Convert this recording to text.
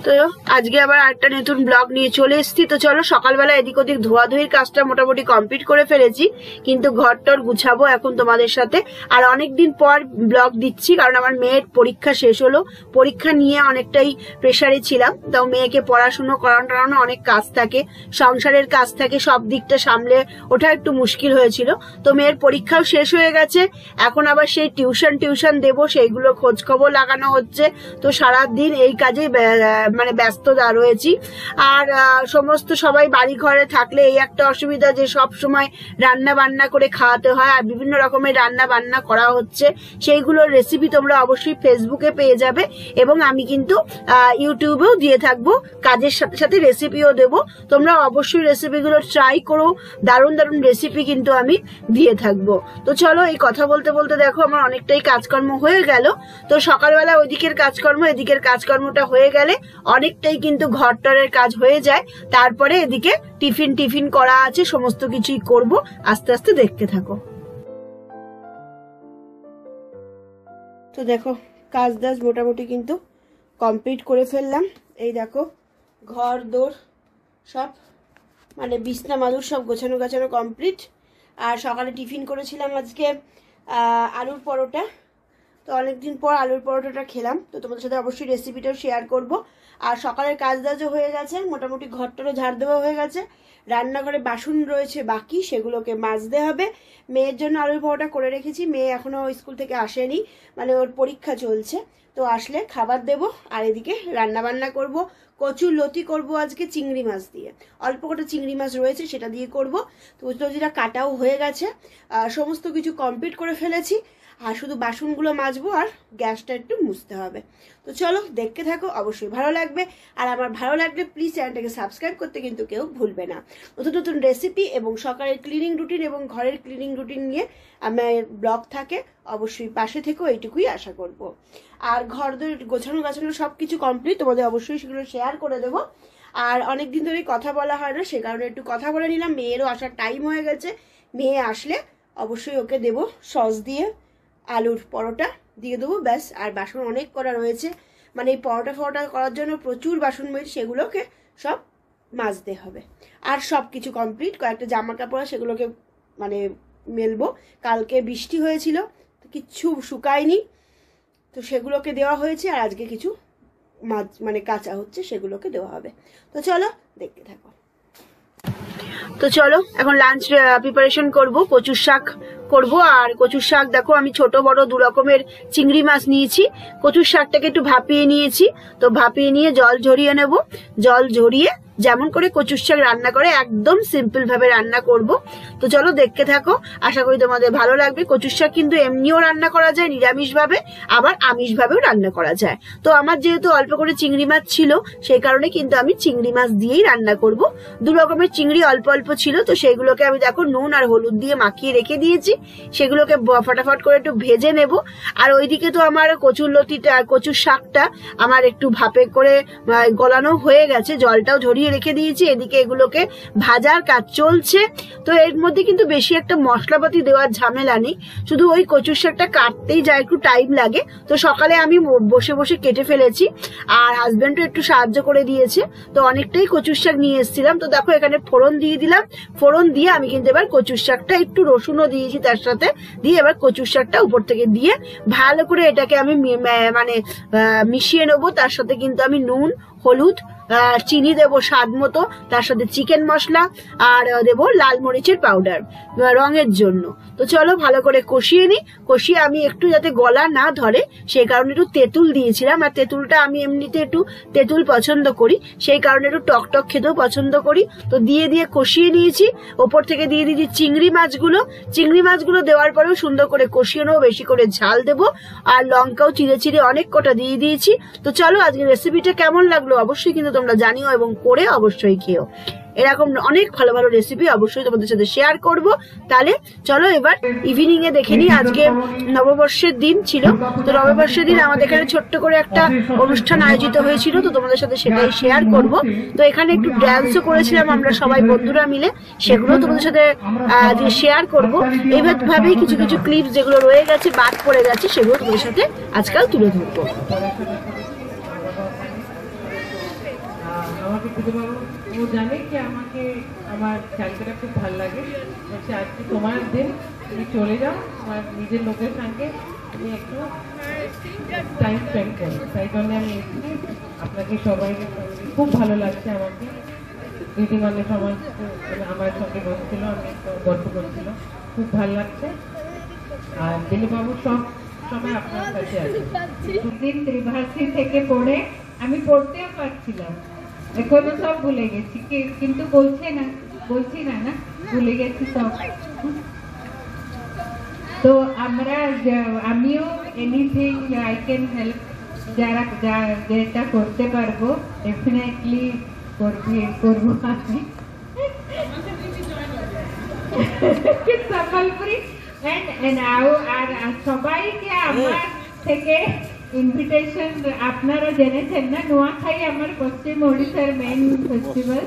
তো আজকে আবার আরেকটা নতুন ব্লগ নিয়ে চলে এসেছি। তো চলো সকালবেলা এদিক ওদিক ধোয়াধুয়ির কাজটা মোটামুটি কমপ্লিট করে ফেলেছি, কিন্তু ঘরটর গুছাবো এখন তোমাদের সাথে। আর অনেকদিন পর ব্লগ দিচ্ছি, কারণ আমার মেয়ের পরীক্ষা শেষ হলো। পরীক্ষা নিয়ে অনেকটাই প্রেসারে ছিলাম, তো মেয়েকে পড়াশুনো করানো অনেক কাজ থাকে, সংসারের কাজ থাকে, সব দিকটা সামলে ওঠা একটু মুশকিল হয়েছিল। তো মেয়ের পরীক্ষাও শেষ হয়ে গেছে, এখন আবার সেই টিউশন দেবো, সেইগুলো খোঁজ খবর লাগানো হচ্ছে। তো সারাদিন এই কাজে মানে ব্যস্ততা রয়েছি। আর সমস্ত সবাই বাড়ি ঘরে থাকলে এই একটা অসুবিধা যে সব সময় রান্না বান্না করে খাওয়াতে হয়, আর বিভিন্ন রকমের রান্না বান্না করা হচ্ছে। সেইগুলোর রেসিপি তোমরা অবশ্যই ফেসবুকে পেয়ে যাবে, এবং আমি কিন্তু ইউটিউবেও দিয়ে থাকবো, কাজের সাথে সাথে রেসিপিও দেবো। তোমরা অবশ্যই রেসিপিগুলো ট্রাই করো, দারুণ দারুণ রেসিপি কিন্তু আমি দিয়ে থাকবো। তো চলো এই কথা বলতে বলতে দেখো আমার অনেকটাই কাজকর্ম হয়ে গেল। তো সকালবেলা ওইদিকের কাজকর্ম, এদিকের কাজকর্মটা হয়ে গেলে অনেকটাই কিন্তু ঘরটরের কাজ হয়ে যায়। তারপরে এদিকে টিফিন করা আছে, সমস্ত কিছুই করব, আস্তে আস্তে দেখতে থাকো। তো দেখো কাজ দাজ মোটামুটি কিন্তু কমপ্লিট করে ফেললাম। এই দেখো ঘর দোর সব মানে বিছনা মাদুর সব গোছানো গাছানো কমপ্লিট। আর সকালে টিফিন করেছিলাম আজকে আলুর পরোটা। তো অনেকদিন পর আলুর পরোটাটা খেলাম, তো তোমাদের সাথে অবশ্যই রেসিপিটাও শেয়ার করব। আর সকালের কাজ দাজও হয়ে গেছে, মোটামুটি ঘরটারও ঝাড় দেওয়া হয়ে গেছে। রান্নাঘরে বাসন রয়েছে বাকি, সেগুলোকে মাজতে হবে। মেয়ের জন্য আলুর পরোটা করে রেখেছি, মেয়ে এখনো স্কুল থেকে আসেনি, মানে ওর পরীক্ষা চলছে। তো আসলে খাবার দেব, আর এদিকে রান্না বান্না করব। কচুর লতি করব আজকে চিংড়ি মাছ দিয়ে, অল্প কটা চিংড়ি মাছ রয়েছে সেটা দিয়ে করব। তো লতিটা কাটাও হয়ে গেছে, সমস্ত কিছু কমপ্লিট করে ফেলেছি। আর শুধু বাসনগুলো মাজবো আর গ্যাসটা একটু মুছতে হবে। তো চলো দেখতে থাকো, অবশ্যই ভালো লাগবে। আর আমার ভালো লাগলে প্লিজ চ্যানেলটাকে সাবস্ক্রাইব করতে কিন্তু কেউ ভুলবে না। নতুন নতুন রেসিপি এবং সকালের ক্লিনিং রুটিন এবং ঘরের ক্লিনিং রুটিন নিয়ে আমার ব্লগ থাকে, অবশ্যই পাশে থেকেও এইটুকুই আশা করব। আর ঘর গোছানো সব কিছু কমপ্লিট, তোমাদের অবশ্যই সেগুলো শেয়ার করে দেবো। আর অনেকদিন ধরে কথা বলা হয় না, সে কারণে একটু কথা বলে নিলাম। মেয়েরও আসার টাইম হয়ে গেছে, মেয়ে আসলে অবশ্যই ওকে দেবো সস দিয়ে আলুর পরোটা দিয়ে দেবো, ব্যাস। আর বাসন অনেক করা রয়েছে, মানে এই পরোটা করার জন্য প্রচুর বাসন রয়েছে, সেগুলোকে সব মাজতে হবে। আর সব কিছু কমপ্লিট, কয়েকটা জামা কাপড় সেগুলোকে মানে মেলবো। কালকে বৃষ্টি হয়েছিল, তো কিচ্ছু শুকায়নি, তো সেগুলোকে দেওয়া হয়েছে। আর আজকে কিছু মানে কাঁচা হচ্ছে, সেগুলোকে দেওয়া হবে। তো চলো দেখতে থাকো। তো চলো এখন লাঞ্চ প্রিপারেশন করব। কচুর শাক করব। আর কচুর শাক দেখো আমি ছোট বড় দু রকমের চিংড়ি মাছ নিয়েছি। কচুর শাকটাকে একটু ভাপিয়ে নিয়েছি, তো ভাপিয়ে নিয়ে জল ঝরিয়ে নেব। জল ঝরিয়ে যেমন করে কচুর শাক রান্না করে একদম সিম্পল ভাবে রান্না করব। তো চলো দেখতে থাকো, আশা করি তোমাদের ভালো লাগবে। কচুর শাক কিন্তু এমনিও রান্না করা যায় নিরামিষ ভাবে, আবার আমিষ ভাবেও রান্না করা যায়। তো আমার যেহেতু অল্প করে চিংড়ি মাছ ছিল, সেই কারণে কিন্তু আমি চিংড়ি মাছ দিয়েই রান্না করব। দু রকমের চিংড়ি অল্প অল্প ছিল, তো সেগুলোকে আমি দেখো নুন আর হলুদ দিয়ে মাখিয়ে রেখে দিয়েছি। সেগুলোকে ফটাফট করে একটু ভেজে নেব। আর ওইদিকে তো আমার কচুর শাকটা আমার একটু ভাপে করে গলানো হয়ে গেছে, জলটাও ঝরিয়ে রেখে দিয়েছি। এদিকে এগুলোকে ভাজার কাজ চলছে। তো এর মধ্যে কিন্তু বেশি একটা মশলাপাতি দেওয়ার ঝামেলা নেই, শুধু ওই কচুর শাকটা কাটতেই যা একটু টাইম লাগে। তো সকালে আমি বসে বসে কেটে ফেলেছি, আর হাজবেন্ডও একটু সাহায্য করে দিয়েছে। তো অনেকটাই কচুর শাক নিয়ে এসেছিলাম। তো দেখো এখানে ফোড়ন দিয়ে দিলাম। ফোড়ন দিয়ে আমি কিন্তু এবার কচুর শাকটা একটু রসুনও দিয়েছি তার সাথে, দিয়ে এবার কচুর শাকটা উপর থেকে দিয়ে ভালো করে এটাকে আমি মানে মিশিয়ে নেবো। তার সাথে কিন্তু আমি নুন হলুদ চিনি দেবো স্বাদ মতো, তার সাথে চিকেন মশলা আর দেবো লাল মরিচের পাউডার রঙের জন্য। তো চলো ভালো করে কষিয়ে নিই। কষিয়ে আমি একটু যাতে গলা না ধরে সেই কারণে একটু তেঁতুল দিয়েছিলাম। আর তেঁতুলটা আমি এমনিতে একটু তেঁতুল পছন্দ করি, সেই কারণে একটু টক টক খেতেও পছন্দ করি। তো দিয়ে কষিয়ে নিয়েছি। ওপর থেকে দিয়ে দিয়েছি চিংড়ি মাছগুলো দেওয়ার পরেও সুন্দর করে কষিয়ে নেবো, বেশি করে ঝাল দেবো। আর লঙ্কাও চিড়ে চিড়ে অনেক কটা দিয়ে দিয়েছি। তো চলো আজকে রেসিপিটা কেমন লাগলো অবশ্যই কিন্তু তোমরা জানিও, এবং করে অবশ্যই খেও। এরকম অনেক ভালো ভালো রেসিপি অবশ্যই তোমাদের সাথে শেয়ার করব। তাহলে চলো এবার ইভিনিং এ দেখে নিই। আজকে নববর্ষের দিন ছিল, তো নববর্ষের দিন আমাদের এখানে ছোট্ট করে একটা অনুষ্ঠান আয়োজিত হয়েছিল, তো তোমাদের সাথে সেটাই শেয়ার করব। তো এখানে একটু ড্যান্সও করেছিলাম আমরা সবাই বন্ধুরা মিলে, সেগুলো তোমাদের সাথে শেয়ার করব। এইভাবেই কিছু কিছু ক্লিপ যেগুলো রয়ে গেছে বাদ পড়ে গেছে, সেগুলো তোমাদের সাথে আজকাল তুলে ধরবো। বাবু ও জানে কি আমাকে আমার ক্যালকাটা খুব ভালো লাগে, বলছে আজকে তোমার দিন, তুমি চলে যাও তোমার নিজের লোকের সঙ্গে, তুমি একটু টাইম স্পেন্ড করো। তাই জন্য আমি এসেছি, আপনাকে সবাই খুব ভালো লাগছে আমাকে। দিদিমানের সমাজ আমার সঙ্গে বসছিল, আমি গল্প করছিল, খুব ভালো লাগছে। আর দিলীপবাবু সব সময় আপনার কাছে আছে। দিন ত্রিভাষী থেকে পড়ে আমি পড়তেও পারছিলাম, এখনো সব ভুলে গেছি, কিন্তু বলছি না ভুলে গেছি সব। তো আমিও এনিথিং আই ক্যান হেল্প, যেটা করতে পারবো ডেফিনেটলি করবো আমি। সম্বলপুরি আর সবাইকে আমার থেকে ইনভিটেশন, আপনারা জেনেছেন না, নোয়াখাই আমার পশ্চিম ওড়িশার মেইন ফেস্টিভ্যাল।